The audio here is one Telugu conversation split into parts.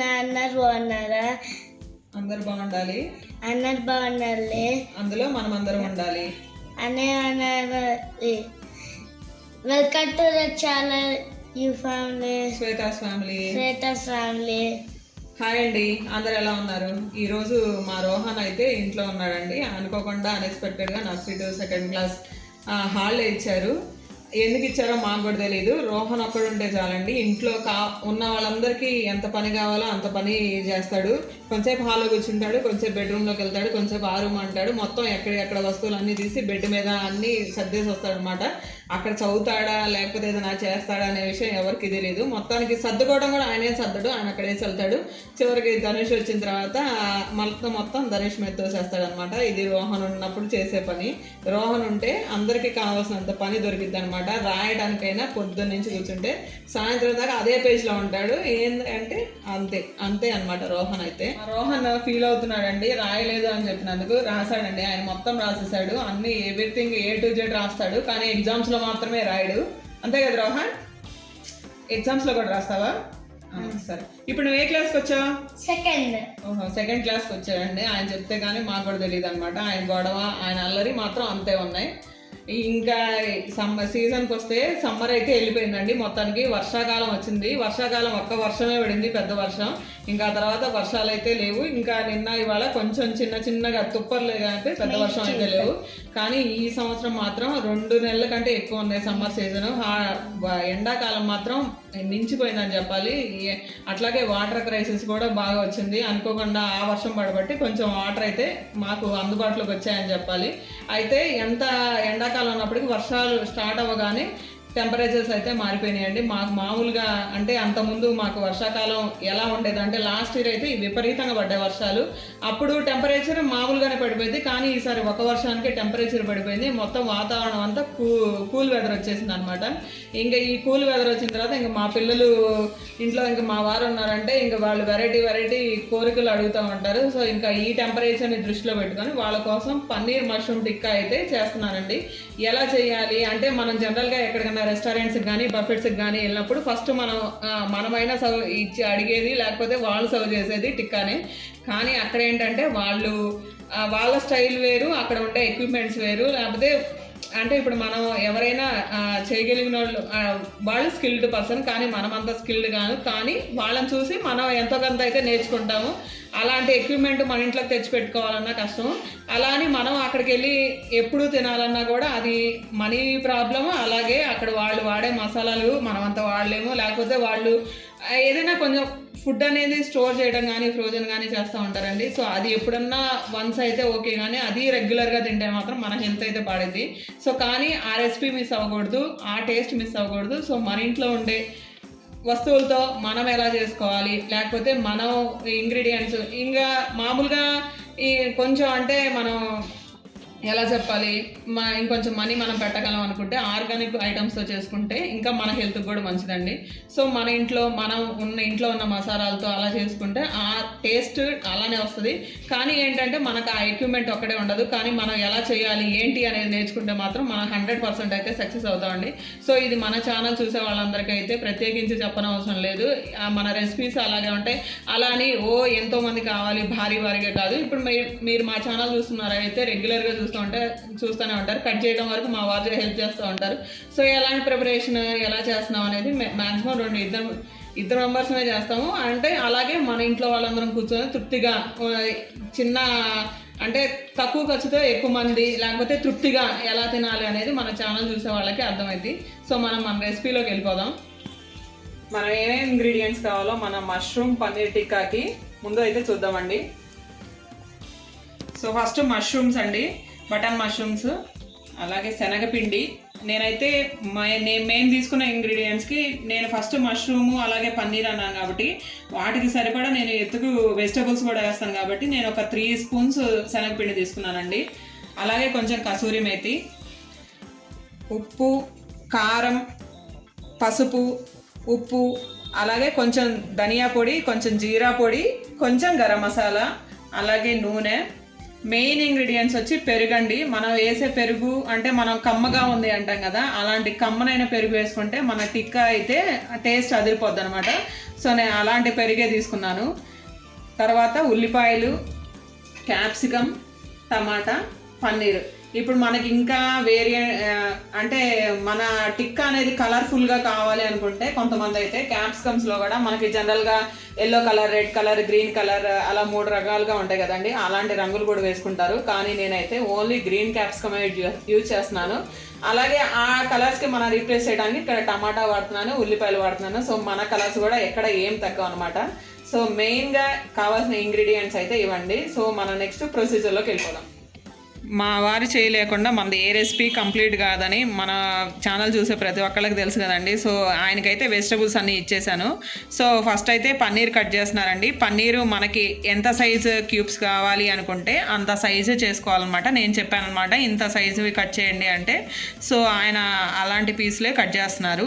అందరు బాగున్నారా? అందరు బాగుండాలి, అందరు బాగున్నారులే. అందులో మనం అందరం ఉండాలి అనే welcome to the channel you family, Shweta's family. Hi అండి, అందరు ఎలా ఉన్నారు? ఈరోజు మా రోహన్ అయితే ఇంట్లో ఉన్నాడండి. అనుకోకుండా అన్ఎక్స్పెక్టెడ్గా nursery to second class holiday ఇచ్చారు. ఎందుకు ఇచ్చారో మాకు కూడా తెలియదు. రోహన్ ఒక్కడు ఉంటే చాలండి, ఇంట్లో ఉన్న వాళ్ళందరికీ ఎంత పని కావాలో అంత పని చేస్తాడు. కొంచెంసేపు హాల్లో కూర్చుంటాడు, కొంచెంసేపు బెడ్రూమ్లోకి వెళ్తాడు, కొంచెంసేపు ఆ రూమ్ అంటాడు. మొత్తం ఎక్కడెక్కడ వస్తువులు అన్నీ తీసి బెడ్ మీద అన్నీ సర్దేసి వస్తాడు అనమాట. అక్కడ చదువుతాడా లేకపోతే ఏదైనా చేస్తాడా అనే విషయం ఎవరికి తెలియదు. మొత్తానికి సర్దుకోవడం కూడా ఆయనే సర్దడు, ఆయన అక్కడ వేసి వెళ్తాడు. చివరికి ధనుష్ వచ్చిన తర్వాత మొత్తం ధనుష్ మీద తోసేస్తాడు అనమాట. ఇది రోహన్ ఉన్నప్పుడు చేసే పని. రోహన్ ఉంటే అందరికీ కావాల్సినంత పని దొరికిద్ది అనమాట. రాయడానికైనా పొద్దున్న నుంచి కూర్చుంటే సాయంత్రం దాకా అదే పేజ్లో ఉంటాడు. ఏంటంటే అంతే అనమాట రోహన్ అయితే. రోహన్ ఫీల్ అవుతున్నాడండి, రాయలేదు అని చెప్పినందుకు. రాశాడండి, ఆయన మొత్తం రాసేసాడు, అన్ని ఎవ్రీథింగ్ A to Z రాస్తాడు. కానీ ఎగ్జామ్స్లో మాత్రమే రాయడు. అంతే కదా రోహన్? ఎగ్జామ్స్లో కూడా రాస్తావా? సరే, ఇప్పుడు నువ్వు ఏ క్లాస్కి వచ్చావు? సెకండ్ క్లాస్కి వచ్చాడండి. ఆయన చెప్తే కానీ మాకు కూడా తెలియదు అనమాట. ఆయన గొడవ, ఆయన అల్లరి మాత్రం అంతే ఉన్నాయి. ఇంకా సీజన్కి వస్తే సమ్మర్ అయితే వెళ్ళిపోయిందండి. మొత్తానికి వర్షాకాలం వచ్చింది. వర్షాకాలం ఒక్క వర్షమే పడింది, పెద్ద వర్షం. ఇంకా తర్వాత వర్షాలు అయితే లేవు. ఇంకా నిన్న ఇవాళ కొంచెం చిన్నగా తుప్పర్లే అంటే పెద్ద వర్షం అయితే లేవు. కానీ ఈ సంవత్సరం మాత్రం 2 నెలల కంటే ఎక్కువ ఉన్నాయి సమ్మర్ సీజన్. ఎండాకాలం మాత్రం మించిపోయిందని చెప్పాలి. అట్లాగే వాటర్ క్రైసిస్ కూడా బాగా వచ్చింది. అనుకోకుండా ఆ వర్షం పడబట్టి కొంచెం వాటర్ అయితే మాకు అందుబాటులోకి వచ్చాయని చెప్పాలి. అయితే ఎంత ఎండాకాలం ఉన్నప్పటికీ వర్షాలు స్టార్ట్ అవ్వగానే టెంపరేచర్స్ అయితే మారిపోయినాయండి. మాకు మామూలుగా అంటే అంతకుముందు మాకు వర్షాకాలం ఎలా ఉండేది అంటే లాస్ట్ ఇయర్ అయితే విపరీతంగా పడ్డాయి వర్షాలు. అప్పుడు టెంపరేచర్ మామూలుగానే పడిపోయింది. కానీ ఈసారి ఒక వర్షానికి టెంపరేచర్ పడిపోయింది. మొత్తం వాతావరణం అంతా కూల్ వెదర్ వచ్చేసింది అనమాట. ఇంకా ఈ కూల్ వెదర్ వచ్చిన తర్వాత ఇంకా మా పిల్లలు ఇంట్లో ఇంకా మా వారు ఉన్నారంటే ఇంకా వాళ్ళు వెరైటీ కోరికలు అడుగుతూ ఉంటారు. సో ఇంకా ఈ టెంపరేచర్ని దృష్టిలో పెట్టుకొని వాళ్ళ కోసం పన్నీర్ మష్రూమ్ టిక్కా అయితే చేస్తున్నానండి. ఎలా చేయాలి అంటే మనం జనరల్గా ఎక్కడికైనా రెస్టారెంట్స్కి కానీ బఫెట్స్కి కానీ వెళ్ళినప్పుడు ఫస్ట్ మనమైనా సర్వ్ ఇచ్చి అడిగేది, లేకపోతే వాళ్ళు సర్వ్ చేసేది టిక్కానే. కానీ అక్కడ ఏంటంటే వాళ్ళ స్టైల్ వేరు, అక్కడ ఉండే ఎక్విప్మెంట్స్ వేరు. లేకపోతే అంటే ఇప్పుడు మనం ఎవరైనా చేయగలిగిన వాళ్ళు స్కిల్డ్ పర్సన్, కానీ మనం అంత స్కిల్డ్ కాదు. కానీ వాళ్ళని చూసి మనం ఎంతో కొంత అయితే నేర్చుకుంటాము. అలాంటి ఎక్విప్మెంట్ మన ఇంట్లోకి తెచ్చి పెట్టుకోవాలన్నా కష్టం. అలా అని మనం అక్కడికి వెళ్ళి ఎప్పుడు తినాలన్నా కూడా అది మనీ ప్రాబ్లము. అలాగే అక్కడ వాళ్ళు వాడే మసాలాలు మనం అంత వాడలేము. లేకపోతే వాళ్ళు ఏదైనా కొంచెం ఫుడ్ అనేది స్టోర్ చేయడం కానీ ఫ్రోజన్ కానీ చేస్తూ ఉంటారండి. సో అది ఎప్పుడన్నా వన్స్ అయితే ఓకే, కానీ అది రెగ్యులర్గా తింటే మాత్రం మన హెల్త్ అయితే పాడేది. సో కానీ ఆ రెసిపీ మిస్ అవ్వకూడదు, ఆ టేస్ట్ మిస్ అవ్వకూడదు. సో మన ఇంట్లో ఉండే వస్తువులతో మనం ఎలా చేసుకోవాలి, లేకపోతే మనం ఇంగ్రీడియంట్స్ ఇంకా మామూలుగా కొంచెం అంటే మనం ఎలా చెప్పాలి, ఇంకొంచెం మనీ మనం పెట్టగలం అనుకుంటే ఆర్గానిక్ ఐటమ్స్తో చేసుకుంటే ఇంకా మన హెల్త్కి కూడా మంచిదండి. సో మన ఇంట్లో ఇంట్లో ఉన్న మసాలాలతో అలా చేసుకుంటే ఆ టేస్ట్ అలానే వస్తుంది. కానీ ఏంటంటే మనకు ఆ ఎక్విప్మెంట్ ఒక్కడే ఉండదు. కానీ మనం ఎలా చేయాలి ఏంటి అనేది నేర్చుకుంటే మాత్రం మనం 100% అయితే సక్సెస్ అవుతామండి. సో ఇది మన ఛానల్ చూసే వాళ్ళందరికీ అయితే ప్రత్యేకించి చెప్పనవసరం లేదు. మన రెసిపీస్ అలాగే ఉంటాయి. అలా అని ఎంతోమంది కావాలి భారీగా కాదు. ఇప్పుడు మీరు మా ఛానల్ చూస్తున్నారైతే రెగ్యులర్గా చూస్తూనే ఉంటారు. కట్ చేయడం వరకు మా వారు హెల్ప్ చేస్తూ ఉంటారు. సో ఎలాంటి ప్రిపరేషన్ ఎలా చేస్తున్నాం అనేది మ్యాక్సిమం ఇద్దరు మెంబర్స్మే చేస్తాము. అంటే అలాగే మన ఇంట్లో వాళ్ళందరం కూర్చొని తృప్తిగా చిన్న అంటే తక్కువ ఖర్చుతో ఎక్కువ మంది లేకపోతే తృప్తిగా ఎలా తినాలి అనేది మన ఛానల్ చూసే వాళ్ళకి అర్థమైంది. సో మన రెసిపీలోకి వెళ్ళిపోదాం. మనం ఏమేమి ఇంగ్రీడియంట్స్ కావాలో మన మష్రూమ్ పన్నీర్ టిక్కాకి ముందు అయితే చూద్దామండి. సో ఫస్ట్ మష్రూమ్స్ అండి, బటన్ మష్రూమ్స్, అలాగే శనగపిండి. నేనైతే మెయిన్ తీసుకున్న ఇంగ్రీడియంట్స్కి నేను ఫస్ట్ మష్రూము అలాగే పన్నీర్ అన్నాను కాబట్టి వాటికి సరిపడా నేను వెజిటబుల్స్ కూడా వేస్తాను కాబట్టి నేను ఒక 3 స్పూన్స్ శనగపిండి తీసుకున్నానండి. అలాగే కొంచెం కసూరి మేతి, ఉప్పు, కారం, పసుపు, ఉప్పు, అలాగే కొంచెం ధనియా పొడి, కొంచెం జీరా పొడి, కొంచెం గరం మసాలా, అలాగే నూనె, మెయిన్ ఇంగ్రీడియంట్స్ వచ్చి పెరుగండి. మనం వేసే పెరుగు అంటే మనం కమ్మగా ఉంది అంటాం కదా, అలాంటి కమ్మనైన పెరుగు వేసుకుంటే మన టిక్కా అయితే టేస్ట్ అదిరిపోద్ది అనమాట. సో నేను అలాంటి పెరుగే తీసుకున్నాను. తర్వాత ఉల్లిపాయలు, క్యాప్సికమ్, టమాటా, పన్నీర్. ఇప్పుడు మనకి ఇంకా అంటే మన టిక్కా అనేది కలర్ఫుల్గా కావాలి అనుకుంటే కొంతమంది అయితే క్యాప్సికమ్స్లో కూడా మనకి జనరల్గా yellow colour, red colour, green colour అలా 3 రకాలుగా ఉంటాయి కదండి, అలాంటి రంగులు కూడా వేసుకుంటారు. కానీ నేనైతే ఓన్లీ గ్రీన్ క్యాప్సికమ్ యూజ్ చేస్తున్నాను. అలాగే ఆ కలర్స్కి మనం రీప్లేస్ చేయడానికి ఇక్కడ టమాటా వాడుతున్నాను, ఉల్లిపాయలు వాడుతున్నాను. సో మన కలర్స్ కూడా ఎక్కడ ఏం తక్కువ అనమాట. సో మెయిన్గా కావాల్సిన ఇంగ్రీడియంట్స్ అయితే ఇవ్వండి. సో మనం నెక్స్ట్ ప్రొసీజర్లోకి వెళ్ళిపోదాం. మా వారు చేయలేకుండా మనది ఏ రెసిపీ కంప్లీట్ కాదని మన ఛానల్ చూసే ప్రతి ఒక్కళ్ళకి తెలుసు కదండి. సో ఆయనకైతే వెజిటబుల్స్ అన్నీ ఇచ్చేసాను. సో ఫస్ట్ అయితే పన్నీర్ కట్ చేస్తున్నారండి. పన్నీరు మనకి ఎంత సైజు క్యూబ్స్ కావాలి అనుకుంటే అంత సైజు చేసుకోవాలన్నమాట. నేను చెప్పాను అనమాట ఇంత సైజువి కట్ చేయండి అంటే. సో ఆయన అలాంటి పీసులే కట్ చేస్తున్నారు,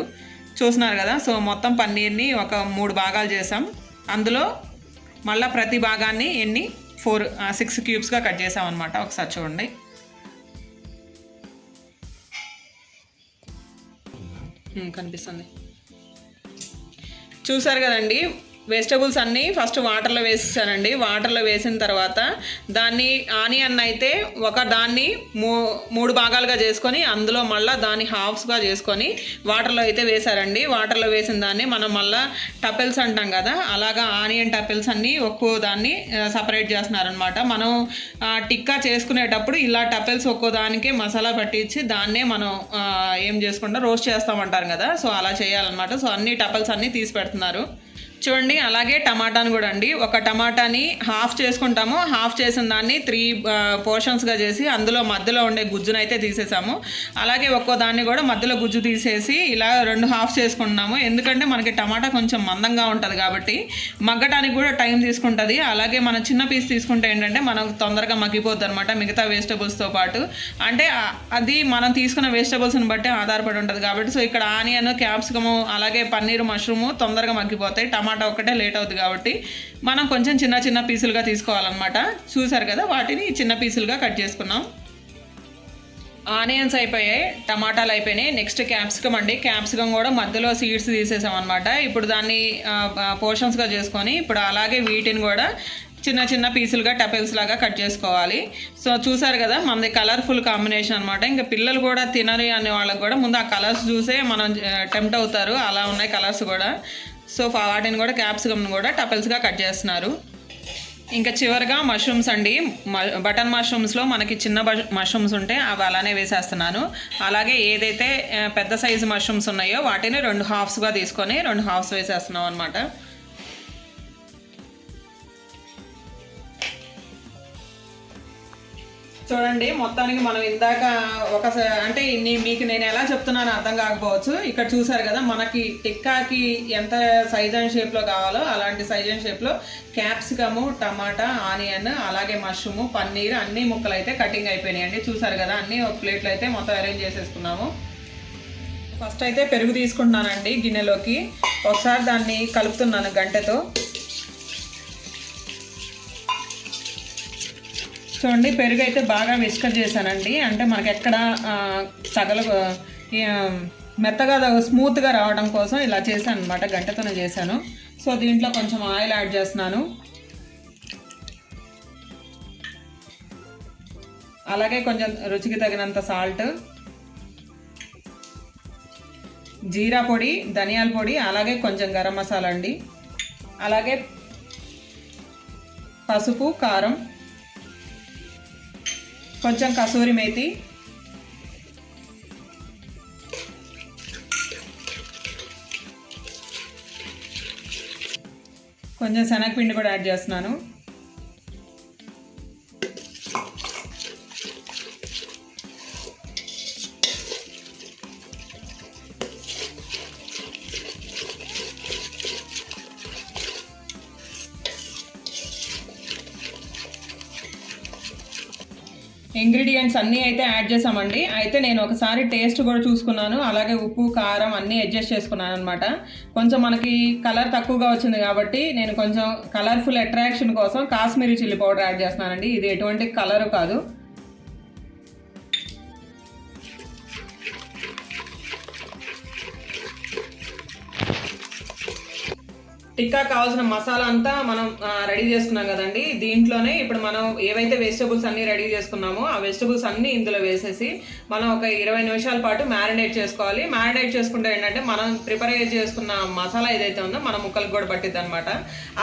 చూస్తున్నారు కదా. సో మొత్తం పన్నీర్ని ఒక 3 భాగాలు చేసాం. అందులో మళ్ళీ ప్రతి భాగాన్ని 6 క్యూబ్స్గా కట్ చేసాం అనమాట. ఒకసారి చూడండి. కనిపిస్తుంది, చూసారు కదండి. వెజిటబుల్స్ అన్నీ ఫస్ట్ వాటర్లో వేసేసానండి. వాటర్లో వేసిన తర్వాత దాన్ని ఆనియన్ అయితే దాన్ని 3 భాగాలుగా చేసుకొని అందులో మళ్ళీ దాన్ని హాఫ్స్గా చేసుకొని వాటర్లో అయితే వేసారండి. వాటర్లో వేసిన దాన్ని మనం మళ్ళీ టపెల్స్ అంటాం కదా, అలాగా ఆనియన్ టపెల్స్ అన్నీ ఒక్కో దాన్ని సపరేట్ చేస్తున్నారనమాట. మనం టిక్కా చేసుకునేటప్పుడు ఇలా టపెల్స్ ఒక్కో దానికి మసాలా పట్టించి దాన్నే మనం ఏం చేసుకుంటాం, రోస్ట్ చేస్తామంటారు కదా. సో అలా చేయాలన్నమాట. సో అన్ని టపెల్స్ అన్నీ తీసి పెడుతున్నారు చూడండి. అలాగే టమాటాను కూడా అండి, ఒక టమాటాని హాఫ్ చేసుకుంటాము. హాఫ్ చేసిన దాన్ని 3 పోర్షన్స్గా చేసి అందులో మధ్యలో ఉండే గుజ్జును అయితే తీసేసాము. అలాగే ఒక్కో దాన్ని కూడా మధ్యలో గుజ్జు తీసేసి ఇలా 2 హాఫ్ చేసుకుంటున్నాము. ఎందుకంటే మనకి టమాటా కొంచెం మందంగా ఉంటుంది కాబట్టి మగ్గటానికి కూడా టైం తీసుకుంటుంది. అలాగే మనం చిన్న పీస్ తీసుకుంటే ఏంటంటే మనకు తొందరగా మగ్గిపోద్ది అనమాట మిగతా వెజిటబుల్స్తో పాటు. అంటే అది మనం తీసుకున్న వెజిటబుల్స్ని బట్టి ఆధారపడి ఉంటుంది కాబట్టి. సో ఇక్కడ ఆనియన్, క్యాప్సికము, అలాగే పన్నీరు, మష్రూము తొందరగా మగ్గిపోతాయి. టమాటా ఒక్కటే లేట్ అవుతుంది కాబట్టి మనం కొంచెం చిన్న పీసులుగా తీసుకోవాలన్నమాట. చూసారు కదా, వాటిని చిన్న పీసులుగా కట్ చేసుకున్నాం. ఆనియన్స్ అయిపోయాయి, టమాటాలు అయిపోయినాయి. నెక్స్ట్ క్యాప్సికమ్ అండి. క్యాప్సికమ్ కూడా మధ్యలో సీడ్స్ తీసేసాం అనమాట. ఇప్పుడు దాన్ని పోర్షన్స్గా చేసుకొని ఇప్పుడు అలాగే వీటిని కూడా చిన్న పీసులుగా టపెల్స్ లాగా కట్ చేసుకోవాలి. సో చూసారు కదా, మనది కలర్ఫుల్ కాంబినేషన్ అనమాట. ఇంకా పిల్లలు కూడా తినరు అనే వాళ్ళకి కూడా ముందు ఆ కలర్స్ చూసే మనం టెంప్ట్ అవుతారు. అలా ఉన్నాయి కలర్స్ కూడా. సో వాటిని కూడా క్యాప్సికమ్ని కూడా టపెల్స్గా కట్ చేస్తున్నారు. ఇంకా చివరిగా మష్రూమ్స్ అండి. బటన్ మష్రూమ్స్లో మనకి చిన్న మష్రూమ్స్ ఉంటే అవి అలానే వేసేస్తున్నాను. అలాగే ఏదైతే పెద్ద సైజు మష్రూమ్స్ ఉన్నాయో వాటిని 2 హాఫ్స్గా తీసుకొని 2 హాఫ్స్ వేసేస్తున్నాం అనమాట. చూడండి, మొత్తానికి మనం ఇందాక అంటే మీకు నేను ఎలా చెప్తున్నానో అర్థం కాకపోవచ్చు. ఇక్కడ చూసారు కదా, మనకి టిక్కాకి ఎంత సైజ్ అండ్ షేప్లో కావాలో అలాంటి సైజ్ అండ్ షేప్లో క్యాప్సికము, టమాటా, ఆనియన్, అలాగే మష్రూము, పన్నీర్ అన్ని ముక్కలు అయితే కటింగ్ అయిపోయినాయండి. చూసారు కదా, అన్నీ ఒక ప్లేట్లో అయితే మొత్తం అరేంజ్ చేసేసుకున్నాము. ఫస్ట్ అయితే పెరుగు తీసుకుంటున్నానండి గిన్నెలోకి. ఒకసారి దాన్ని కలుపుతున్నాను గంటెతో. చూడండి, పెరుగు అయితే బాగా విస్కర్ చేశానండి. అంటే మనకి ఎక్కడ మెత్తగా స్మూత్గా రావడం కోసం ఇలా చేశాను అనమాట. గంటతోనే చేశాను. సో దీంట్లో కొంచెం ఆయిల్ యాడ్ చేస్తున్నాను. అలాగే కొంచెం రుచికి తగినంత సాల్ట్, జీరా పొడి, ధనియాల పొడి, అలాగే కొంచెం గరం మసాలా అండి. అలాగే పసుపు, కారం, కొంచెం కసూరి మేతి, కొంచెం శనగపిండి కూడా యాడ్ చేస్తున్నాను. ఇంగ్రీడియంట్స్ అన్నీ అయితే యాడ్ చేసామండి. అయితే నేను ఒకసారి టేస్ట్ కూడా చూసుకున్నాను, అలాగే ఉప్పు కారం అన్నీ అడ్జస్ట్ చేసుకున్నాను అనమాట. కొంచెం మనకి కలర్ తక్కువగా వచ్చింది కాబట్టి నేను కొంచెం కలర్ఫుల్ అట్రాక్షన్ కోసం కాశ్మీరీ చిల్లీ పౌడర్ యాడ్ చేస్తున్నానండి. ఇది ఎటువంటి కలరు కాదు. టిక్కా కావాల్సిన మసాలా అంతా మనం రెడీ చేసుకున్నాం కదండి. దీంట్లోనే ఇప్పుడు మనం ఏవైతే వెజిటబుల్స్ అన్నీ రెడీ చేసుకున్నామో ఆ వెజిటబుల్స్ అన్నీ ఇందులో వేసేసి మనం ఒక 20 నిమిషాల పాటు మ్యారినేట్ చేసుకోవాలి. మ్యారినేట్ చేసుకుంటే ఏంటంటే మనం ప్రిపేర్ చేసుకున్న మసాలా ఏదైతే ఉందో మన ముక్కలకు కూడా పట్టిద్ది అనమాట.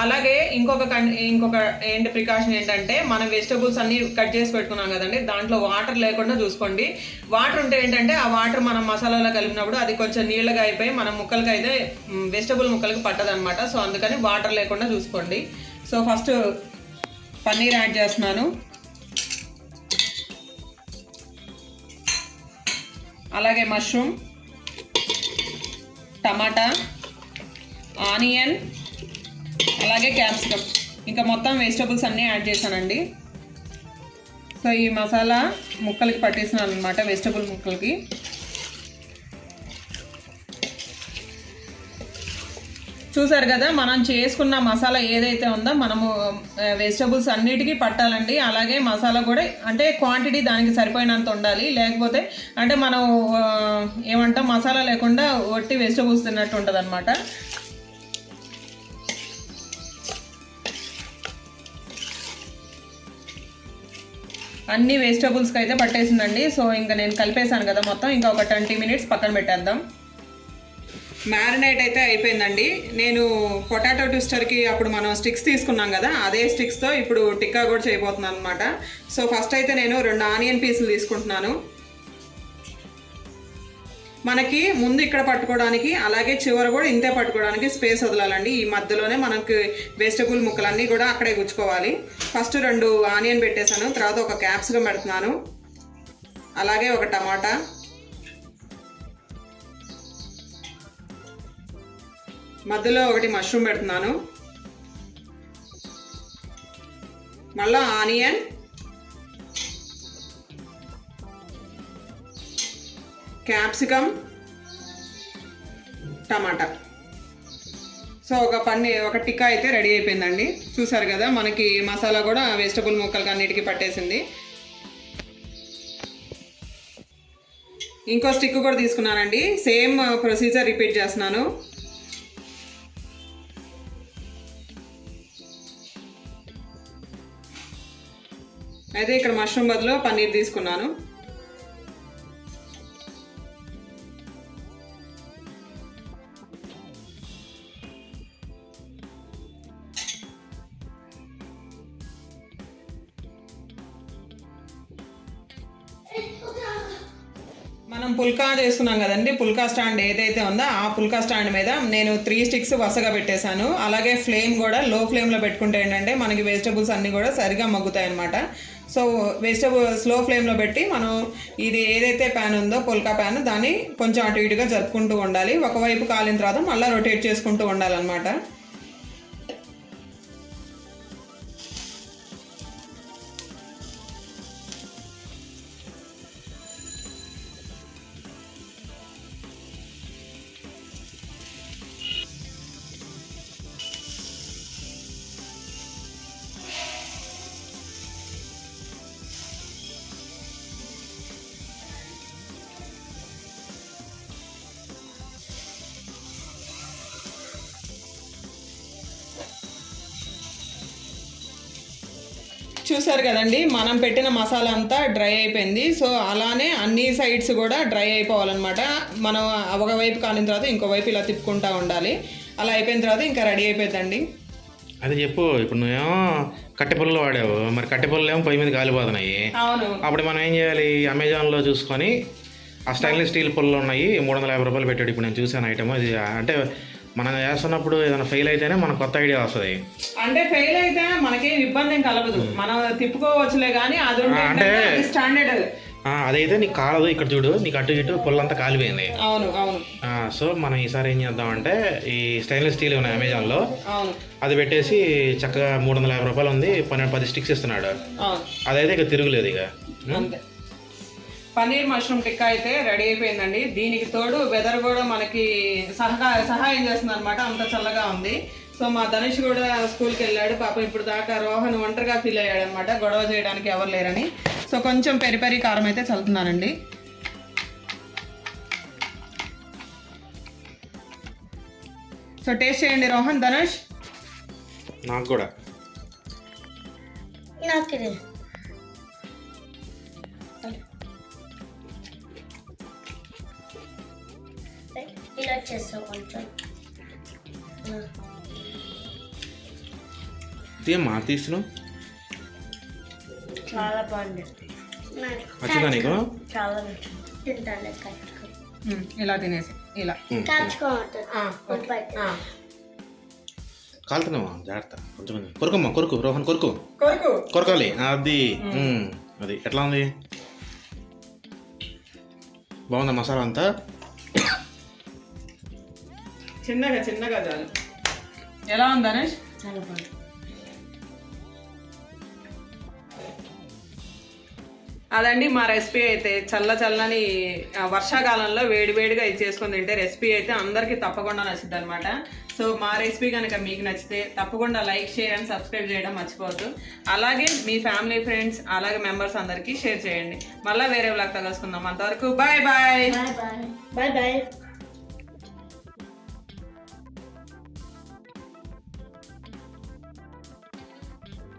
అలాగే ఇంకొక ఏంటి ప్రికాషన్ ఏంటంటే మనం వెజిటబుల్స్ అన్నీ కట్ చేసి పెట్టుకున్నాం కదండి, దాంట్లో వాటర్ లేకుండా చూసుకోండి. వాటర్ ఉంటే ఏంటంటే ఆ వాటర్ మనం మసాలాలో కలిపినప్పుడు అది కొంచెం నీళ్ళగా అయిపోయి మన ముక్కలకి అయితే వెజిటబుల్ ముక్కలకి పట్టదనమాట. సో అందుకని వాటర్ లేకుండా చూసుకోండి. సో ఫస్ట్ పన్నీర్ యాడ్ చేస్తున్నాను, అలాగే మష్రూమ్, టమాటా, ఆనియన్, అలాగే క్యాప్సికమ్, ఇంకా మొత్తం వెజిటబుల్స్ అన్నీ యాడ్ చేశానండి. సో ఈ మసాలా ముక్కలకి పట్టేస్తున్నాను అనమాట, వెజిటబుల్ ముక్కలకి. చూసారు కదా, మనం చేసుకున్న మసాలా ఏదైతే ఉందో మనము వెజిటబుల్స్ అన్నిటికీ పట్టాలండి. అలాగే మసాలా కూడా అంటే క్వాంటిటీ దానికి సరిపోయినంత ఉండాలి. లేకపోతే అంటే మనం ఏమంటాం మసాలా లేకుండా ఒట్టి వెజిటబుల్స్ తిన్నట్టు ఉంటుంది అనమాట. అన్ని వెజిటబుల్స్కి అయితే పట్టేసిందండి. సో ఇంకా నేను కలిపేశాను కదా మొత్తం, ఇంకా ఒక 20 మినిట్స్ పక్కన పెట్టేద్దాం. మ్యారినేట్ అయితే అయిపోయిందండి. నేను పొటాటో ట్విస్టర్కి అప్పుడు మనం స్టిక్స్ తీసుకున్నాం కదా, అదే స్టిక్స్తో ఇప్పుడు టిక్కా కూడా చేయబోతున్నాను అనమాట. సో ఫస్ట్ అయితే నేను 2 ఆనియన్ పీసులు తీసుకుంటున్నాను. మనకి ముందు ఇక్కడ పట్టుకోవడానికి అలాగే చివర కూడా ఇంతే పట్టుకోవడానికి స్పేస్ వదలాలండి. ఈ మధ్యలోనే మనకి వెజిటబుల్ ముక్కలన్నీ కూడా అక్కడే గుచ్చుకోవాలి. ఫస్ట్ 2 ఆనియన్ పెట్టేశాను, తర్వాత ఒక క్యాప్సికమ్ పెడుతున్నాను, అలాగే ఒక టమాటా, మధ్యలో ఒకటి మష్రూమ్ పెడుతున్నాను, మళ్ళా ఆనియన్, క్యాప్సికమ్, టమాటా. సో ఒక టిక్కా అయితే రెడీ అయిపోయిందండి. చూసారు కదా, మనకి మసాలా కూడా వెజిటబుల్ ముక్కలకి అన్నిటికీ పట్టేసింది. ఇంకో స్టిక్ కూడా తీసుకున్నానండి, సేమ్ ప్రొసీజర్ రిపీట్ చేస్తున్నాను. అయితే ఇక్కడ మష్రూమ్ బదులు పన్నీర్ తీసుకున్నాను. మనం పుల్కా చేసుకున్నాం కదండి, పుల్కా స్టాండ్ ఏదైతే ఉందో ఆ పుల్కా స్టాండ్ మీద నేను 3 స్టిక్స్ వరుసగా పెట్టేశాను. అలాగే ఫ్లేమ్ కూడా లో ఫ్లేమ్లో పెట్టుకుంటే ఏంటంటే మనకి వెజిటబుల్స్ అన్నీ కూడా సరిగా మగ్గుతాయి అన్నమాట. సో స్లో ఫ్లేమ్లో పెట్టి మనం ఇది ఏదైతే ప్యాన్ ఉందో పుల్కా ప్యాన్, దాన్ని కొంచెం అటు ఇటుగా జరుపుకుంటూ ఉండాలి. ఒకవైపు కాలిన తర్వాత మళ్ళీ రొటేట్ చేసుకుంటూ ఉండాలన్నమాట. చూసారు కదండి, మనం పెట్టిన మసాలా అంతా డ్రై అయిపోయింది. సో అలానే అన్ని సైడ్స్ కూడా డ్రై అయిపోవాలన్నమాట. మనం ఒకవైపు కాలిన తర్వాత ఇంకోవైపు ఇలా తిప్పుకుంటూ ఉండాలి. అలా అయిపోయిన తర్వాత ఇంకా రెడీ అయిపోయిందండి. అది చెప్పు, ఇప్పుడు నువ్వేమో కట్టె పుల్లలు వాడావు, మరి కట్టె పుల్లలు ఏమో పొయ్యి మీద కాలిపోతున్నాయి. అవును, అప్పుడు మనం ఏం చేయాలి, అమెజాన్లో చూసుకొని ఆ స్టైన్లెస్ స్టీల్ పుల్లలు ఉన్నాయి, 350 రూపాయలు పెట్టాడు. ఇప్పుడు నేను చూసాను ఐటమ్. అది అంటే మనం చేస్తున్నప్పుడు ఏదైనా ఫెయిల్ అయితేనే మనకు కొత్త ఐడియా వస్తుంది. అంటే ఫెయిల్ అయితే మనకేం ఇబ్బంది ఏం కలగదు, మనం తిప్పుకోవచ్చులే. కానీ అది అంటే స్టాండర్డ్ అదైతే నీకు కాలదు. ఇక్కడ చూడు, నీకు అటు ఇటు పుల్లంతా కాలిపోయింది. అవును అవును. సో మనం ఈసారి ఏం చేద్దామంటే ఈ స్టెయిన్లెస్ స్టీల్ ఉన్నాయి అమెజాన్లో, అవును, అది పెట్టేసి చక్కగా 350 రూపాయలు ఉంది, 10 స్టిక్స్ ఇస్తున్నాడు. అవును, అదైతే ఇక తిరుగులేదు ఇక. అంతే. పన్నీర్ మష్రూమ్ టిక్కా అయితే రెడీ అయిపోయిందండి. దీనికి తోడు వెదర్ కూడా మనకి సహాయం చేస్తుంది అనమాట, అంత చల్లగా ఉంది. సో మా ధనుష్ కూడా స్కూల్కి వెళ్ళాడు పాపం. ఇప్పుడు దాకా రోహన్ ఒంటరిగా ఫీల్ అయ్యాడు అనమాట, గొడవ చేయడానికి ఎవరు లేరని. సో కొంచెం పెరి కారం అయితే చల్లుతున్నానండి. సో టేస్ట్ చేయండి రోహన్, ధనుష్. నాకు కూడా. నాకు ఇలా చేస్తావు కొంచెం. తీయమ్మా తీస్తున్నావు. చాలా బాగుంది. వచ్చిందా నీకు? చాలా తింటాను. కట్టుకో, ఇలా తినేసి ఇలా కాల్చుకోమంటుంది. కాలుతున్నావా? జాగ్రత్త, కొంచెం కొరుకమ్మా, కొరుకు రోహన్, కొరుకు కొరకు కొరకాలి. అది అది ఎట్లా ఉంది? బాగుందా మసాలా అంతా? చిన్నగా చాలు. ఎలా ఉంది ధనుష్? చాలా బాగుంది. అదండి మా రెసిపీ అయితే. చల్లని వర్షాకాలంలో వేడివేడిగా ఇది చేసుకొని తింటే రెసిపీ అయితే అందరికీ తప్పకుండా నచ్చుద్ది అనమాట. సో మా రెసిపీ కనుక మీకు నచ్చితే తప్పకుండా లైక్, షేర్ అండ్ సబ్స్క్రైబ్ చేయడం మర్చిపోవద్దు. అలాగే మీ ఫ్యామిలీ, ఫ్రెండ్స్, అలాగే మెంబర్స్ అందరికీ షేర్ చేయండి. మళ్ళీ వేరే వ్లాగ్తో కలుసుకుందాం. అంతవరకు bye bye. Bye bye. Bye bye.